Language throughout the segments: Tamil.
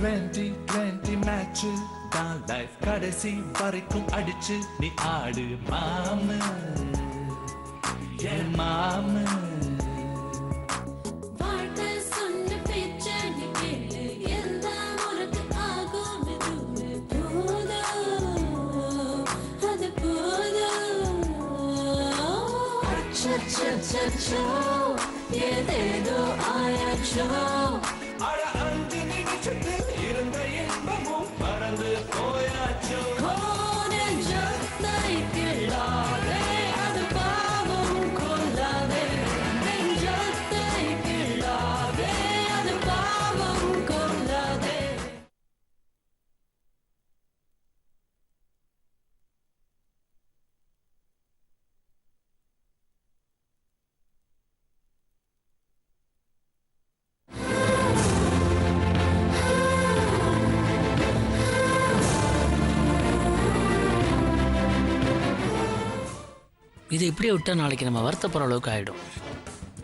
2020 மேட்ச் தான் லைஃப் கடைசி வரைக்கும் அடிச்சு நீ ஆடு மாமு என் மாமு. ஏதேதோ ஆயாச்சோ அட 5 நிமிஷத்தில் இருந்த இன்பமும் பறந்து போயாச்சோ. நெஞ்சத்தை கிள்ளாதே அது பாவம் கொள்ளாதே நெஞ்சத்தை கிள்ளாதே அது பாவம் கொள்ளாதே. இது இப்படியே விட்டா நாளைக்கு நம்ம வருத்தப்படுற அளவுக்கு ஆகிடும்.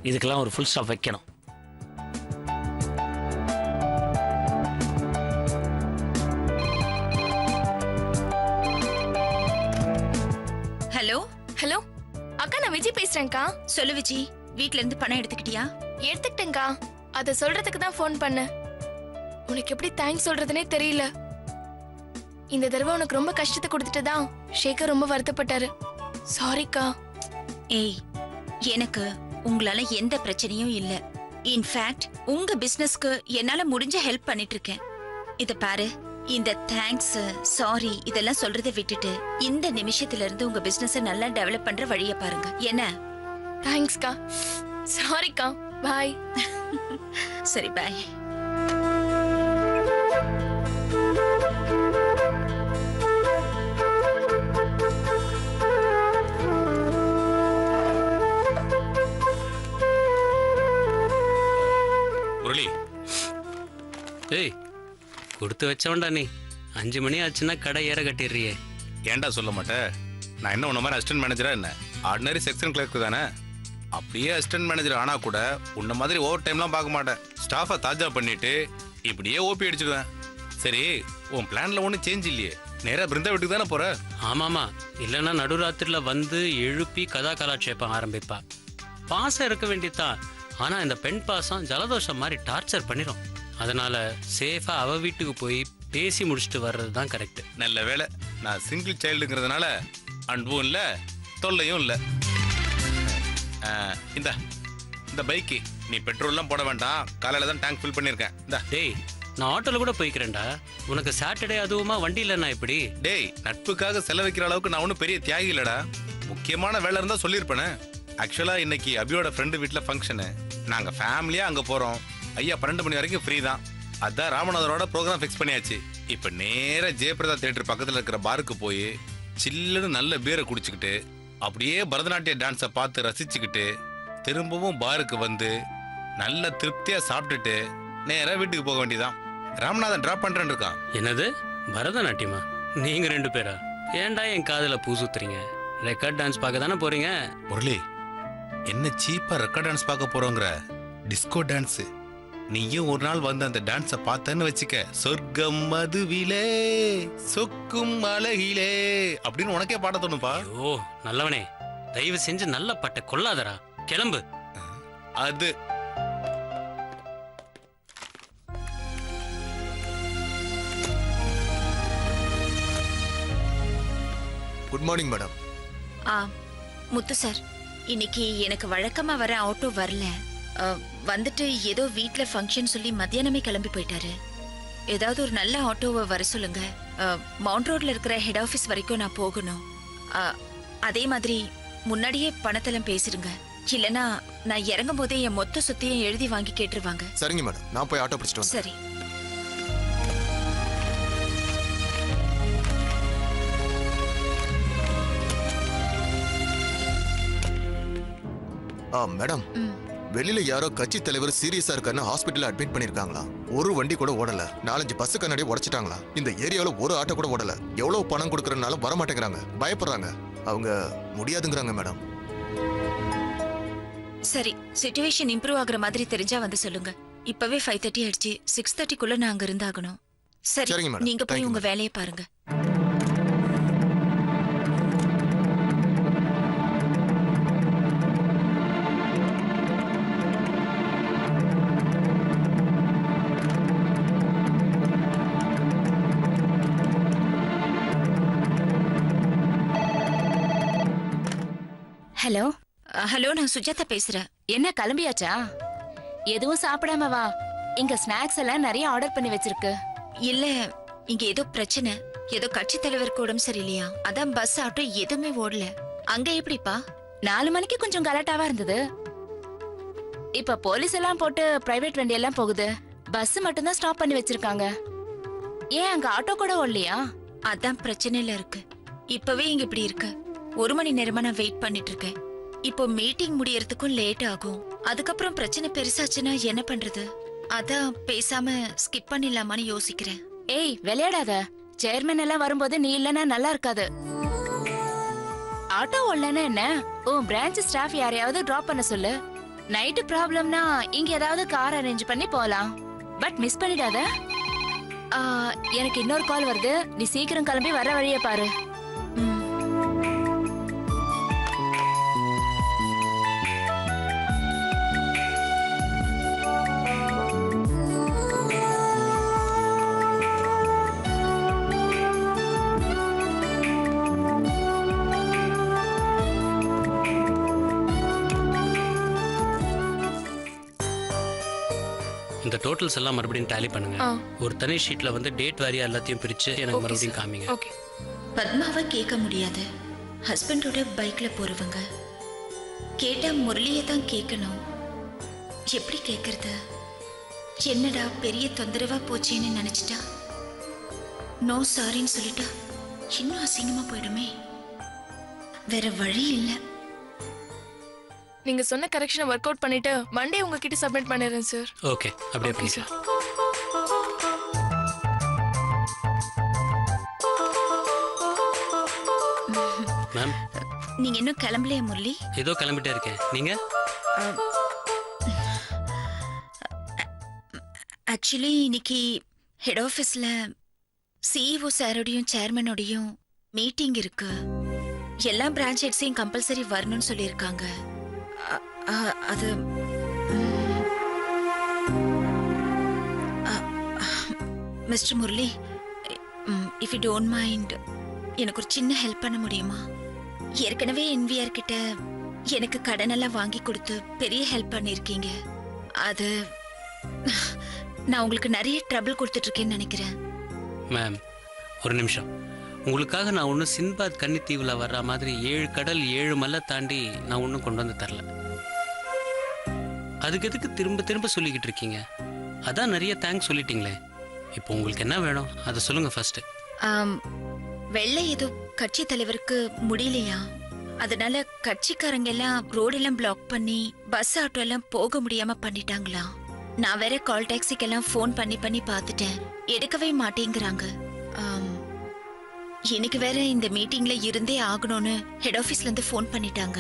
இதுக்கெல்லாம் ஒரு ஃபுல் ஸ்டாப் வைக்கணும். ஹலோ ஹலோ அக்கா, நான் விஜய் பேசுறேன்க்கா. சொல்லு விஜி, வீட்ல இருந்து பணம் எடுத்துக்கிட்டியா? எடுத்துக்கிட்டேன்க்கா. அதை சொல்றதுக்கு தான் ஃபோன் பண்ணேன். உனக்கு எப்படி தேங்க்ஸ் சொல்றதுனே தெரியல. இந்த தடவை உனக்கு ரொம்ப கஷ்டத்தை கொடுத்துட்டுதான் ஷேகர் ரொம்ப வருத்தப்பட்டாரு. சாரிக்கா. ஏய், எனக்கு உங்களால எந்த பிரச்சனையும் இல்ல. இன்ஃபேக்ட் உங்க பிசினஸ்க்கு என்னால முடிஞ்ச ஹெல்ப் பண்ணிட்டு இருக்கேன். இத பாரு, இந்த தேங்க்ஸ் சாரி இதெல்லாம் சொல்றதை விட்டுட்டு இந்த நிமிஷத்துல இருந்து உங்க பிசினஸ நல்லா டெவலப் பண்ற வழியை பாருங்க. என்ன? தேங்க்ஸ்க்கா. சாரிக்கா. பாய். சரி, பாய். முரளி, ஏய், கொடுத்து வச்சவன்டா நீ. 5 மணி ஆச்சுன்னா கடை ஏற கட்டிடுறியே. ஏன்டா சொல்ல மாட்டேன்? நான் என்ன உன்ன மாதிரி அசிஸ்டன்ட் மேனேஜரா என்ன? ஆர்டினரி செக்ஷன் கிளர்க் தானே. அப்படியே அசிஸ்டன்ட் மேனேஜர் ஆனா கூட உன்ன மாதிரி ஓவர் டைம்லாம் பார்க்க மாட்டேன். ஸ்டாஃபை தாஜா பண்ணிட்டு இப்படியே ஓபி அடிச்சிடுவேன். சரி, உன் பிளான்ல ஒன்றும் சேஞ்ச் இல்லையே? நேராக பிருந்தா வீட்டுக்கு தானே போற? ஆமாமா, இல்லைன்னா நடுராத்திரில வந்து எழுப்பி கதா கலாட்சேபம் ஆரம்பிப்பா. பாசம் இருக்க வேண்டியதுதான். ஆனா இந்த பெண் பாசம் ஜலதோஷம் மாதிரி டார்ச்சர் பண்ணிடும். அதனால சேஃபா அவ வீட்டுக்கு போய் பேசி முடிச்சுட்டு வர்றது தான் கரெக்ட். நல்ல வேலை, நான் சிங்கிள் சைல்டுங்கிறதுனால அன்பும் இல்லை தொல்லையும் இல்லை. இந்த பைக்கு நீ பெட்ரோல்லாம் போட வேண்டாம், காலையில தான் டேங்க் ஃபில் பண்ணியிருக்கேன். டேய், நான் ஆட்டோல கூட போய்க்கிறேன்டா. உனக்கு சாட்டர்டே அதுவுமா வண்டி இல்லைன்னா எப்படி? டேய், நட்புக்காக செலவைக்கிற அளவுக்கு நான் ஒன்றும் பெரிய தியாகி இல்லடா. முக்கியமான வேலை இருந்தா சொல்லியிருப்பேனே. ஆக்சுவலா இன்னைக்கு அபியோட ஃப்ரெண்டு வீட்டில் ஃபங்க்ஷனு. நாங்க ஃபேமிலியா அங்க போறோம். ஐயா 12 மணி வரைக்கும் ஃப்ரீ தான். அதான் ராமநாதரோட ப்ரோக்ராம் ஃபிக்ஸ் பண்ணியாச்சு. இப்ப நேரா ஜெயபிரதா தியேட்டர் பக்கத்துல இருக்கிற பாருக்கு போய் சில்லுன்னு நல்ல பீரை குடிச்சுக்கிட்டு அப்படியே பரதநாட்டிய டான்ஸை பார்த்து ரசிச்சுக்கிட்டு திரும்பவும் பாருக்கு வந்து நல்ல திருப்தியா சாப்பிட்டுட்டு நேரா வீட்டுக்கு போக வேண்டியதான். ராமநாதன் டிராப் பண்றேன்னு இருக்கான். என்னது, பரதநாட்டியமா? நீங்க 2 பேரா? ஏன்டா என் காதுல பூ சுத்துறீங்க? ரெக்கார்ட் டான்ஸ் பார்க்க தானே போறீங்க? முரளி, என்ன சீப்பா ரெக்கார்ட் டான்ஸ் பார்க்க போறோங்கிற? Disco dance. நீயும் ஒரு நாள் வந்து அந்த டான்ஸை பார்த்தன்னு வச்சுக்க, சொர்க்கம் மதுவிலே சொக்கும் அழகிலே அப்படின்னு உனக்கே பாட தோணுப்பா. ஓ நல்லவனே, தயவு செஞ்சு நல்ல பட்டை கொள்ளாதரா. கிளம்பு. அது குட் மார்னிங் மேடம். முத்து சார், இன்னைக்கு எனக்கு வழக்கமா வர ஆட்டோ வரல. வந்துட்டு ஏதோ வீட்ல ஃபங்க்ஷன் சொல்லி மத்தியானமே கிளம்பி போயிட்டாரு. ஏதாவது ஒரு நல்ல ஆட்டோவை வர சொல்லுங்க. மவுண்ட் ரோட்ல இருக்கிற ஹெட் ஆபீஸ் வரைக்கும் நான் போகணும். அதே மாதிரி முன்னாடியே பணத்தெல்லாம் பேசிருங்க. இல்லனா நான் இறங்கும் போதே என் மொத்த சொத்தையும் எழுதி வாங்கி கேட்டுருவாங்க. சரிங்க மேடம், நான் போய் ஆட்டோ பிடிச்சிட்டு வரேன். சரி. மேடம், வெளியில யாரோ கட்சி தலைவர் சீரியஸா இருக்காருன்னு ஹாஸ்பிட்டல்ல அட்மிட் பண்ணிருக்காங்களா? ஒரு வண்டி கூட ஓடல. 4-5 பஸ் கண்ணாடி உடைச்சிட்டாங்களா? இந்த ஏரியால ஒரு ஆட்டோ கூட ஓடல. எவ்வளவு பணம் கொடுக்கறதுனால வர மாட்டேங்கிறாங்க, பயப்படுறாங்க. அவங்க முடியாதுங்கிறாங்க மேடம். சரி, சிச்சுவேஷன் இம்ப்ரூவ் ஆகுற மாதிரி தெரிஞ்சா வந்து சொல்லுங்க. இப்பவே 5:30 ஆயிடுச்சு. 6:30க்குள்ள நான் அங்க இருந்தாகணும். சரி சரிங்க மேடம். நீங்க போய் Thank you, உங்க madam. வேலையை பாருங்க. ஹலோ, ஹலோ, நான் சுஜாதா பேசுறேன். என்ன கிளம்பியாச்சா? எதுவும் சாப்பிடாம வா. இங்க ஸ்நாக்ஸ் எல்லாம் நிறைய ஆர்டர் பண்ணி வச்சிருக்கு. இல்ல, இங்க ஏதோ பிரச்சனை. ஏதோ கட்சி தலைவருக்கு உடம்பு சரியில்லையா, அதான் பஸ் ஆட்டோ எதுவுமே ஓடல. அங்க எப்படிப்பா? 4 மணிக்கு கொஞ்சம் கலாட்டாவா இருந்தது. இப்ப போலீஸ் எல்லாம் போட்டு பிரைவேட் வண்டி எல்லாம் போகுது. பஸ் மட்டும் தான் ஸ்டாப் பண்ணி வச்சிருக்காங்க. ஏன் அங்க ஆட்டோ கூட ஓடலையா? அதான் பிரச்சனையில இருக்கு. இப்பவே இங்க இப்படி இருக்கு. 1 மணி நேரமா நான் வெயிட் பண்ணிட்டு இருக்கேன். இப்போ மீட்டிங் முடியறதுக்கும் லேட் ஆகும். அதுக்கப்புறம் பிரச்சனை பெருசாச்சுன்னா என்ன பண்றது? அதான் பேசாம ஸ்கிப் பண்ணிடலாமான்னு யோசிக்கிறேன். ஏய் விளையாடாத. சேர்மன் எல்லாம் வரும்போது நீ இல்லனா நல்லா இருக்காது. ஆட்டோ ஓடலன்னா என்ன, உன் பிரான்ச் ஸ்டாஃப் யாரையாவது டிராப் பண்ண சொல்லு. நைட்டு ப்ராப்ளம்னா இங்க ஏதாவது கார் அரேஞ்ச் பண்ணி போலாம். பட் மிஸ் பண்ணிடாத. எனக்கு இன்னொரு கால் வருது. நீ சீக்கிரம் கிளம்பி வர வழியை பாரு. இந்த டோட்டல்ஸ் எல்லாம் மறுபடியும் டேலி பண்ணுங்க. ஒரு தனி ஷீட்ல வந்து டேட் வாரியா எல்லாத்தையும் பிரிச்சு எனக்கு மறுபடியும் காமிங்க. ஓகே. பத்மாவை கேட்க முடியாது. ஹஸ்பண்டோட பைக்ல போறவங்க கேட்டா முரளியை தான் கேட்கணும். எப்படி கேட்கறது? என்னடா பெரிய தொந்தரவா போச்சேன்னு நினைச்சிட்டா நோ சாரின்னு சொல்லிட்டா இன்னும் அசிங்கமா போயிடுமே. வேற வழி இல்லை. நீங்க சொன்ன கரெக்ஷனை ஒர்க் அவுட் பண்ணிட்டு மண்டே உங்ககிட்ட சப்மிட் பண்ணிடுறேன் சார். ஓகே, அப்படியே ஓகே சார். மேம், நீங்க இன்னும் கிளம்பலையா முரளி? ஏதோ கிளம்பிட்டே இருக்கேன். நீங்க? ஆக்சுவலி இன்னைக்கு ஹெட் ஆஃபீஸ்ல சிஇஓ சாரோடையும் சேர்மனோடையும் மீட்டிங் இருக்கு. எல்லா பிரான்ச் ஹெட்ஸையும் கம்பல்சரி வரணும்னு சொல்லியிருக்காங்க. அது mister Murali, if you don't mind எனக்கு ஒரு சின்ன ஹெல்ப் பண்ண முடியுமா? ஏற்கனவே என்விஆர் கிட்ட எனக்கு கடனெல்லாம் வாங்கி கொடுத்து பெரிய ஹெல்ப் பண்ணியிருக்கீங்க. அது நான் உங்களுக்கு நிறைய ட்ரபிள் கொடுத்துட்டு இருக்கேன்னு நினைக்கிறேன். மேம், ஒரு நிமிஷம். உங்களுக்காக நான் ஒன்றும் சின்பாத் கன்னித்தீவில் வர்ற மாதிரி 7 கடல் 7 மலை தாண்டி நான் ஒன்றும் கொண்டு வந்து தரல. அதுக்கு எதுக்கு திரும்ப திரும்ப சொல்லிக்கிட்டு இருக்கீங்க? அதான் நிறைய தேங்க்ஸ் சொல்லிட்டீங்களே. இப்போ உங்களுக்கு என்ன வேணும் அதை சொல்லுங்க ஃபர்ஸ்ட். வெள்ளை ஏதோ கட்சி தலைவருக்கு முடியலையா, அதனால கட்சிக்காரங்க எல்லாம் ரோடெல்லாம் பிளாக் பண்ணி பஸ் ஆட்டோ எல்லாம் போக முடியாம பண்ணிட்டாங்களா. நான் வேற கால் டாக்ஸிக்கெல்லாம் ஃபோன் பண்ணி பண்ணி பார்த்துட்டேன், எடுக்கவே மாட்டேங்கிறாங்க. இன்னைக்கு வேற இந்த மீட்டிங்ல இருந்தே ஆகணும்னு ஹெட் ஆபீஸ்ல இருந்து ஃபோன் பண்ணிட்டாங்க.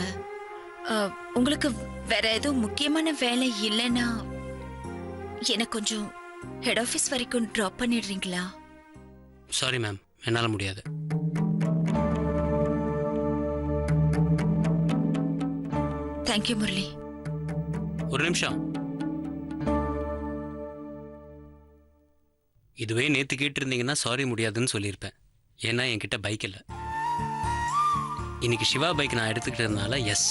உங்களுக்கு வேற ஏதோ முக்கியமான வேலை இல்லைன்னா எனக்கு கொஞ்சம் ஹெட் ஆபீஸ் வரைக்கும் டிராப் பண்ணிடுறீங்களா? சாரி மேம், என்னால் முடியாது. தேங்க்யூ முரளி. ஒரு நிமிஷம். இதுவே நேற்று கேட்டிருந்தீங்கன்னா சாரி முடியாதுன்னு சொல்லியிருப்பேன். ஏன்னா என்கிட்ட பைக் இல்லை. இன்னைக்கு சிவா பைக் நான் எடுத்துக்கிட்டதுனால எஸ்,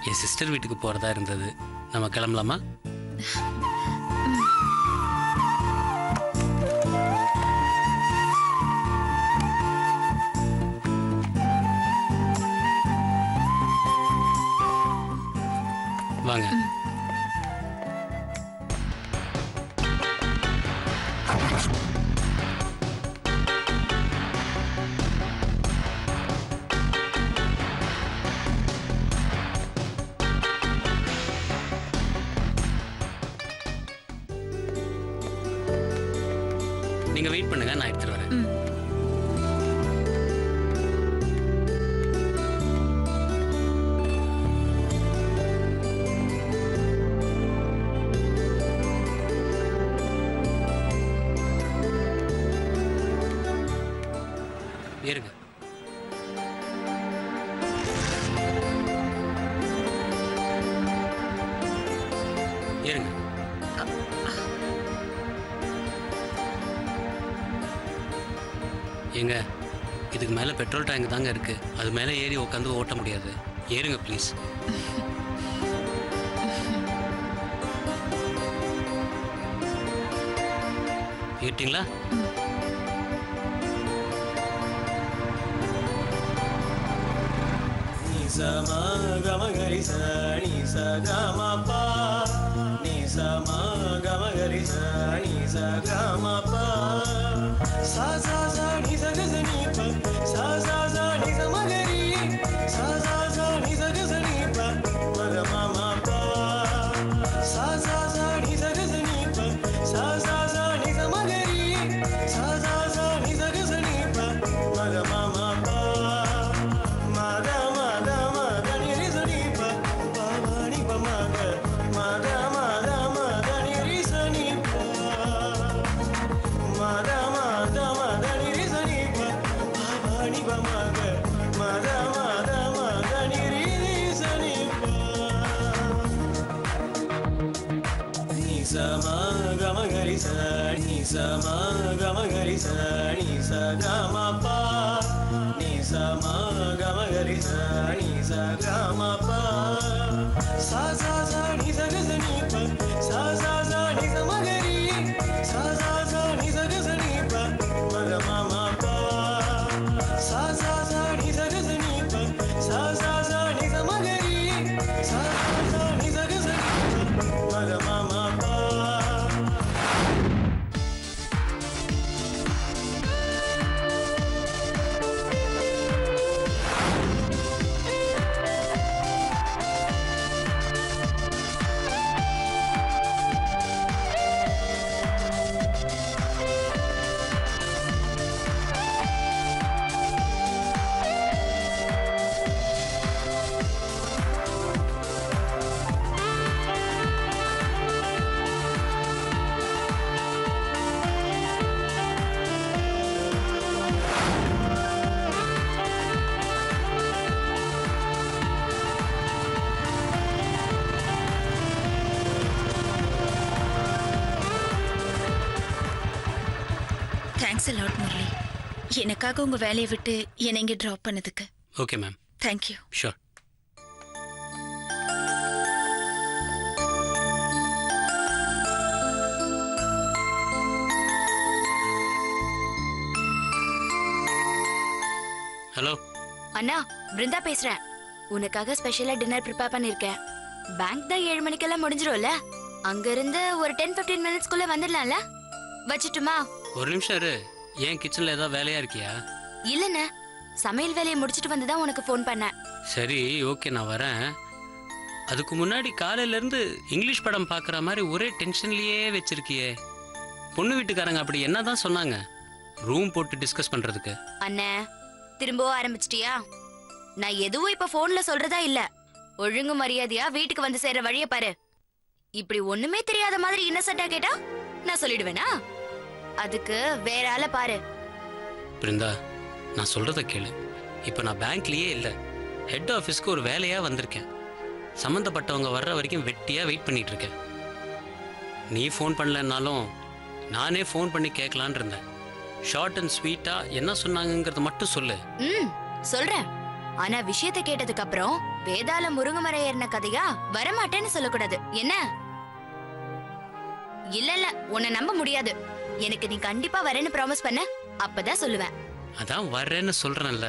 என் சிஸ்டர் வீட்டுக்கு போகிறதா இருந்தது. நம்ம கிளம்பலாமா? வாங்க. நீங்க வெயிட் பண்ணுங்க, நான் எடுத்துட்டு வரேன். ஏறுங்க. ஏங்க இதுக்கு மேலே பெட்ரோல் டேங்க் தாங்க இருக்கு. அது மேலே ஏறி உட்காந்து ஓட்ட முடியாது. ஏறுங்க ப்ளீஸ். ஏறிட்டீங்களா? Thanks a lot Murali. எனக்காக உங்க வேலையை விட்டு என்னை இங்கே ட்ராப் பண்ணதுக்கு. Okay ma'am. Thank you. Sure. Hello அண்ணா, பிருந்தா பேசுறேன். உனக்காக ஸ்பெஷலா டின்னர் ப்ரிப்பேர் பண்ணிருக்கேன். பேங்க் தான் 7 மணிக்கெல்லாம் முடிஞ்சிரும்ல. அங்க இருந்து ஒரு 10-15 மினிட்ஸ்க்குள்ள வந்துடலாம்ல? வச்சுட்டுமா? ஒரு நிமிஷம் இரு. ஏன் கிச்சன்ல ஏதாவது வேலையா இருக்கியா? இல்லண்ணே, சமையல் வேலையை முடிச்சிட்டு வந்து தான் உனக்கு ஃபோன் பண்ணேன். சரி ஓகே, நான் வரேன். அதுக்கு முன்னாடி காலையில இருந்து இங்கிலீஷ் படம் பார்க்குற மாதிரி ஒரே டென்ஷன்லயே வச்சிருக்கியே. பொண்ணு வீட்டுக்காரங்க அப்படி என்னதான் சொன்னாங்க ரூம் போட்டு டிஸ்கஸ் பண்றதுக்கு? அண்ணே, திரும்பவும் ஆரம்பிச்சிட்டியா? நான் எதுவும் இப்ப போன்ல சொல்றதா இல்ல. ஒழுங்கு மரியாதையா வீட்டுக்கு வந்து சேர்ற வழிய பாரு. இப்படி ஒண்ணுமே தெரியாத மாதிரி இன்னசென்ட்டா கேட்டா நான் சொல்லிடுவேனா? அதுக்கு வேற ஆள பாரு. பிருந்தா, நான் சொல்றத கேளு. இப்ப நான் பேங்க்லயே இல்ல, ஹெட் ஆபீஸ்க்கு ஒரு வேலையா வந்திருக்கேன். சம்பந்தப்பட்டவங்க வர்ற வரைக்கும் வெட்டியா வெயிட் பண்ணிட்டு இருக்கேன். நீ ஃபோன் பண்ணலன்னாலும் நானே ஃபோன் பண்ணி கேட்கலான் இருந்தேன். ஷார்ட் அண்ட் ஸ்வீட்டா என்ன சொன்னாங்கங்கறத மட்டும் சொல்லு. சொல்றேன். ஆனா விஷயத்தை கேட்டதுக்கு அப்புறம் வேதாள முருங்கமர ஏறின கதையா வரமாட்டேன்னு சொல்லக்கூடாது என்ன? இல்ல உன்னை நம்ப முடியாது. எனக்கு நீ கண்டிப்பா வரேன்னு ப்ராமிஸ் பண்ண, அப்பதான் சொல்லுவேன். அதான் வர்றேன்னு சொல்றேன்ல,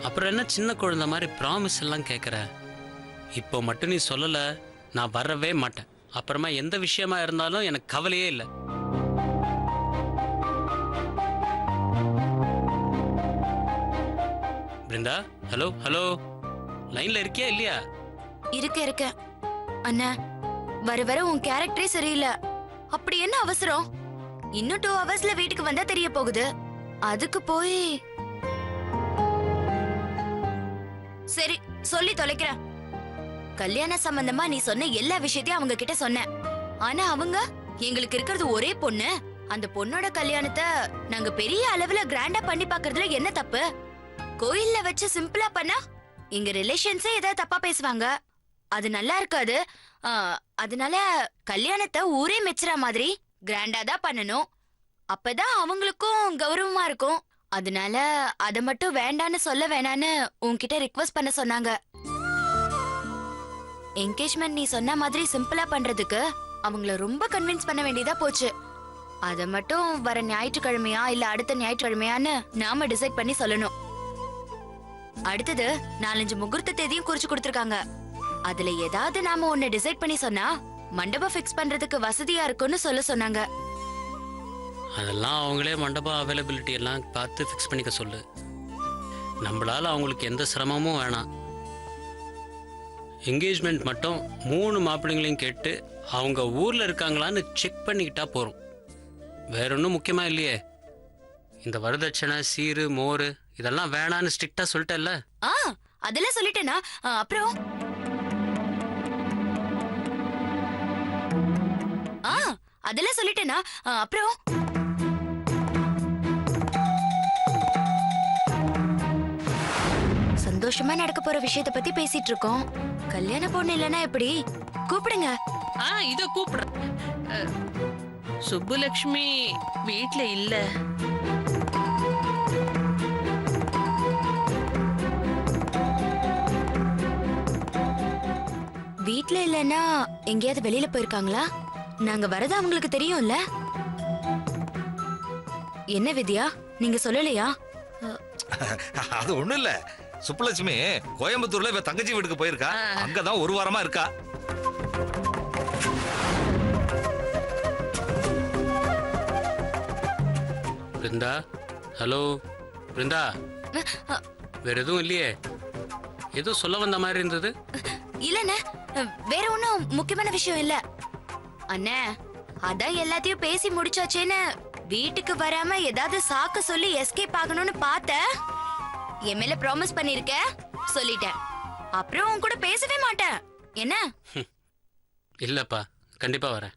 அப்புறம் என்ன சின்ன குழந்தை மாதிரி ப்ராமிஸ் எல்லாம் கேட்கற? இப்போ மட்டும் நீ சொல்லல, நான் வரவே மாட்டேன். அப்புறமா எந்த விஷயமா இருந்தாலும் எனக்கு கவலையே இல்லை. பிருந்தா, ஹலோ ஹலோ, லைன்ல இருக்கியா இல்லையா? இருக்க அண்ணா, வர வர உன் கேரக்டரே சரியில்லை. அப்படி என்ன அவசரம்? இன்னும் 2 ஹவர்ஸ்ல வீட்டுக்கு வந்தா தெரிய போகுது. அதுக்கு போய் சரி சொல்லி தொலைக்கிறேன். கல்யாண சம்பந்தமா நீ சொன்ன எல்லா விஷயத்தையும் அவங்க கிட்ட சொன்ன. ஆனா அவங்க, எங்களுக்கு இருக்கிறது ஒரே பொண்ணு, அந்த பொண்ணோட கல்யாணத்தை நாங்க பெரிய அளவுல கிராண்டா பண்ணி பாக்குறதுல என்ன தப்பு? கோயில்ல வச்சு சிம்பிளா பண்ணா எங்க ரிலேஷன்ஸே ஏதாவது தப்பா பேசுவாங்க. அது நல்லா இருக்காது. அதனால கல்யாணத்தை ஊரே மெச்சுற மாதிரி கிராண்டா தான் பண்ணணும். அப்பதான் அவங்களுக்கும் கௌரவமா இருக்கும். அதனால அத மட்டும் வேண்டான்னு சொல்ல வேணான்னு உன்கிட்ட ரிக்வெஸ்ட் பண்ண சொன்னாங்க. என்கேஜ்மெண்ட் நீ சொன்ன மாதிரி சிம்பிளா பண்றதுக்கு அவங்கள ரொம்ப கன்வின்ஸ் பண்ண வேண்டியதா போச்சு. அத மட்டும் வர ஞாயிற்றுக்கிழமையா இல்ல அடுத்த ஞாயிற்றுக்கிழமையான்னு நாம டிசைட் பண்ணி சொல்லணும். அடுத்தது 4-5 முகூர்த்த தேதியும் குறிச்சு கொடுத்திருக்காங்க. அதுல ஏதாவது நாம ஒன்னு டிசைட் பண்ணி சொன்னா மண்டபம் ஃபிக்ஸ் பண்றதுக்கு வசதியா இருக்கும்னு சொல்ல சொன்னாங்க. அதெல்லாம் அவங்களே மண்டபம் அவைலபிலிட்டி எல்லாம் பார்த்து ஃபிக்ஸ் பண்ணிக்க சொல்லு. நம்மளால அவங்களுக்கு எந்த சிரமமும் வேணாம். என்கேஜ்மெண்ட் மட்டும் 3 மாப்பிள்ளைங்களையும் கேட்டு அவங்க ஊர்ல இருக்காங்களான்னு செக் பண்ணிக்கிட்டா போறோம். வேற ஒன்றும் முக்கியமா இல்லையே. இந்த வரதட்சணை, சீரு, மோரு இதெல்லாம் வேணான்னு ஸ்ட்ரிக்டா சொல்லிட்டேல்ல. அதெல்லாம் சொல்லிட்டேனா? அப்புறம் அதெல்லாம் சொல்லிட்டேனா? அப்புறம் சந்தோஷமா நடக்க போற விஷயத்தை பத்தி பேசிட்டு இருக்கோம். கல்யாண பொண்ணு இல்லனா எப்படி? கூப்பிடுங்க. இத கூப்பிடுறேன். சுப்புலட்சுமி வீட்ல இல்ல. வீட்ல இல்லனா எங்கேயாவது வெளியில போயிருக்காங்களா? நாங்க வரது அவங்களுக்கு தெரியும்ல. என்ன வித்யா, நீங்க சொல்லலையா? அது ஒண்ணும் இல்ல. சுப்புலட்சுமி கோயம்புத்தூர்ல இவ தங்கச்சி வீட்டுக்கு போயிருக்கா. அங்கதான் 1 வாரமா இருக்கா. பிருந்தா, ஹலோ பிருந்தா. வேற எதுவும் இல்லையே? ஏதோ சொல்ல வந்த மாதிரி இருந்தது. இல்லண்ணே, வேற ஒண்ணும் முக்கியமான விஷயம் இல்ல. அண்ணே, அதான் எல்லாத்தையும் பேசி முடிச்சாச்சேன்னு வீட்டுக்கு வராம ஏதாவது சாக்க சொல்லி எஸ்கேப் ஆகணும்னு பார்த்தேன். என் மேல ப்ராமிஸ் பண்ணிருக்க, சொல்லிட்டேன். அப்புறம் உன் கூட பேசவே மாட்டேன். என்ன? இல்லப்பா, கண்டிப்பா வரேன்.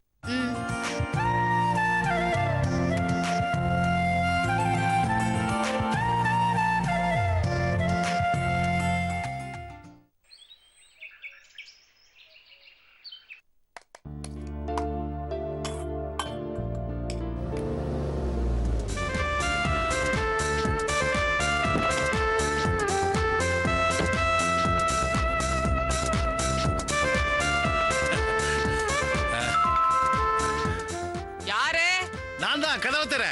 கதவை தர.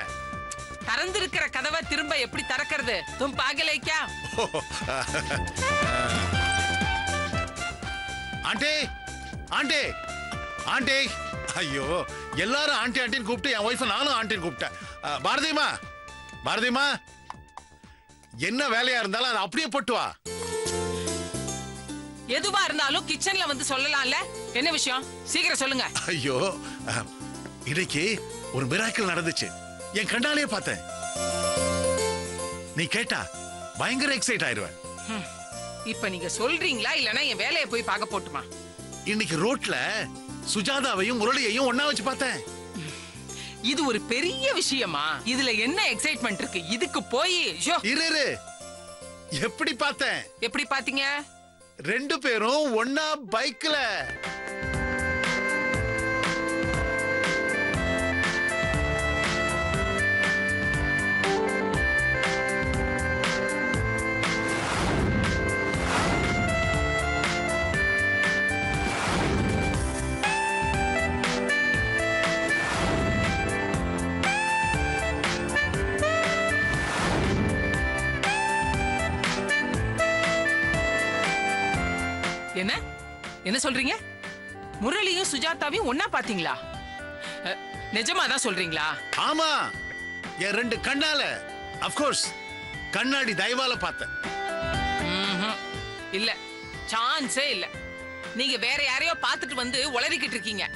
திறந்திருக்கிற கதவை திரும்ப எப்படி திறக்கிறது? தும் பாகலே क्या? Aunty, aunty, aunty. ஐயோ, எல்லாரும் ஆண்டி ஆண்டின்னு கூப்பிட்டு என் ஒய்ஃபை நானும் ஆண்டின்னு கூப்பிட்டேன். பாரதிமா, பாரதிமா, என்ன வேலையா இருந்தாலும் அதை அப்படியே போட்டு வா. எதுவா இருந்தாலும் கிச்சன்ல வந்து சொல்லலாம்ல. என்ன விஷயம்? சீக்கிரம் சொல்லுங்க. ஐயோ, இன்னைக்கு ஒரு மிராக்கிள் நடந்துச்சு. என் கண்ணாலே பார்த்தேன். நீ கேட்டா பயங்கர எக்ஸைட் ஆயிருவேன். இப்ப நீங்க சொல்றீங்களா இல்லனா என் வேலையை போய் பார்க்க போட்டுமா? இன்னைக்கு ரோட்ல சுஜாதாவையும் முரளியையும் ஒண்ணா வச்சு பார்த்தேன். இது ஒரு பெரிய விஷயமா? இதுல என்ன எக்ஸைட்மெண்ட் இருக்கு? இதுக்கு போய் இரு, எப்படி பார்த்தேன்? எப்படி பாத்தீங்க? 2 பேரும் ஒண்ணா பைக்ல. என்ன என்ன சொல்றீங்க? முரளியும் சுஜாதாவையும் ஒண்ணா பாத்தீங்களா? நிஜமா தான் சொல்றீங்களா? ஆமா, என் 2 கண்ணால. of course, கண்ணாடி தயவால பார்த்தேன். இல்ல, சான்ஸே இல்ல. நீங்க வேற யாரையோ பார்த்துட்டு வந்து உளறிக்கிட்டு இருக்கீங்க.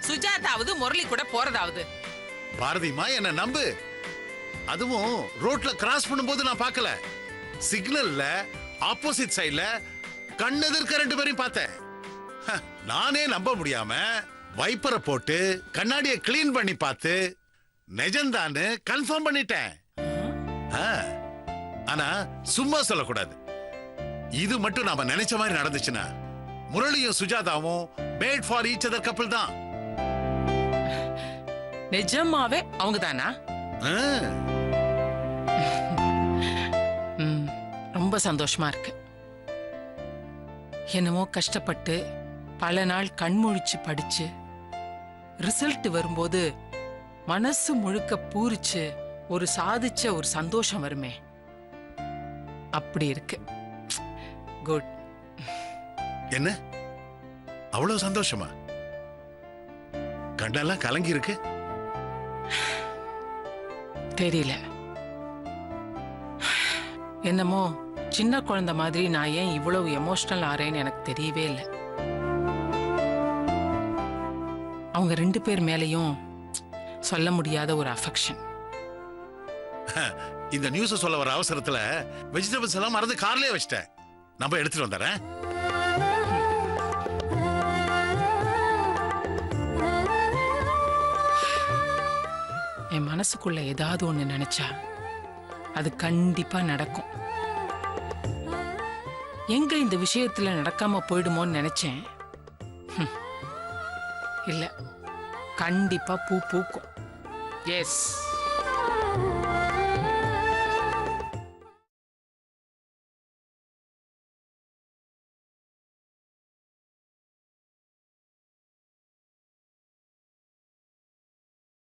சுஜாதாவது முரளி கூட போறதாவது. பாரதிமா, என்ன நம்பு. அதுவும் ரோட்ல கிராஸ் பண்ணும்போது நான் பார்க்கல. சிக்னல்ல ஆப்போசிட் சைடுல கண்ணெதிர்க்க 2 பேரையும் பார்த்தேன். நானே நம்ப முடியாம வைப்பரை போட்டு கண்ணாடியை கிளீன் பண்ணி பார்த்து நிஜம்தான்னு கன்ஃபார்ம் பண்ணிட்டேன். ஆனா சும்மா சொல்லக்கூடாது. இது மட்டும் நாம நினைச்ச மாதிரி நடந்துச்சுன்னா முரளியும் சுஜாதாவும் மேட் ஃபார் ஈச் அதர் கப்பல் தான். நிஜமாவே அவங்க தானா? ரொம்ப சந்தோஷமா இருக்கு. என்னமோ கஷ்டப்பட்டு பல நாள் கண்முழிச்சு படிச்சு ரிசல்ட் வரும்போது மனசு முழுக்க பூரிச்சு ஒரு சாதிச்ச ஒரு சந்தோஷம் வருமே, அப்படி இருக்கு. குட். என்ன அவ்வளவு சந்தோஷமா? கண்டெல்லாம் கலங்கி இருக்கு. தெரியல, என்னமோ சின்ன குழந்தை மாதிரி நான் ஏன் இவ்வளவு எமோஷனல் ஆறேன்னு எனக்கு தெரியவே இல்லை. அவங்க 2 பேர் மேலையும் சொல்ல முடியாத ஒரு அஃபெக்ஷன். இந்த நியூஸ் சொல்ல வர அவசரத்துல வெஜிடபிள்ஸ் எல்லாம் மறந்து கார்லயே வச்சிட்டேன். நான் போய் எடுத்துட்டு வந்துறேன். என் மனசுக்குள்ள ஏதாவது ஒண்ணு நினைச்சா அது கண்டிப்பா நடக்கும். எங்க இந்த விஷயத்துல நடக்காம போயிடுமோன்னு நினைச்சேன். இல்ல, கண்டிப்பா பூ பூக்கும். எஸ்.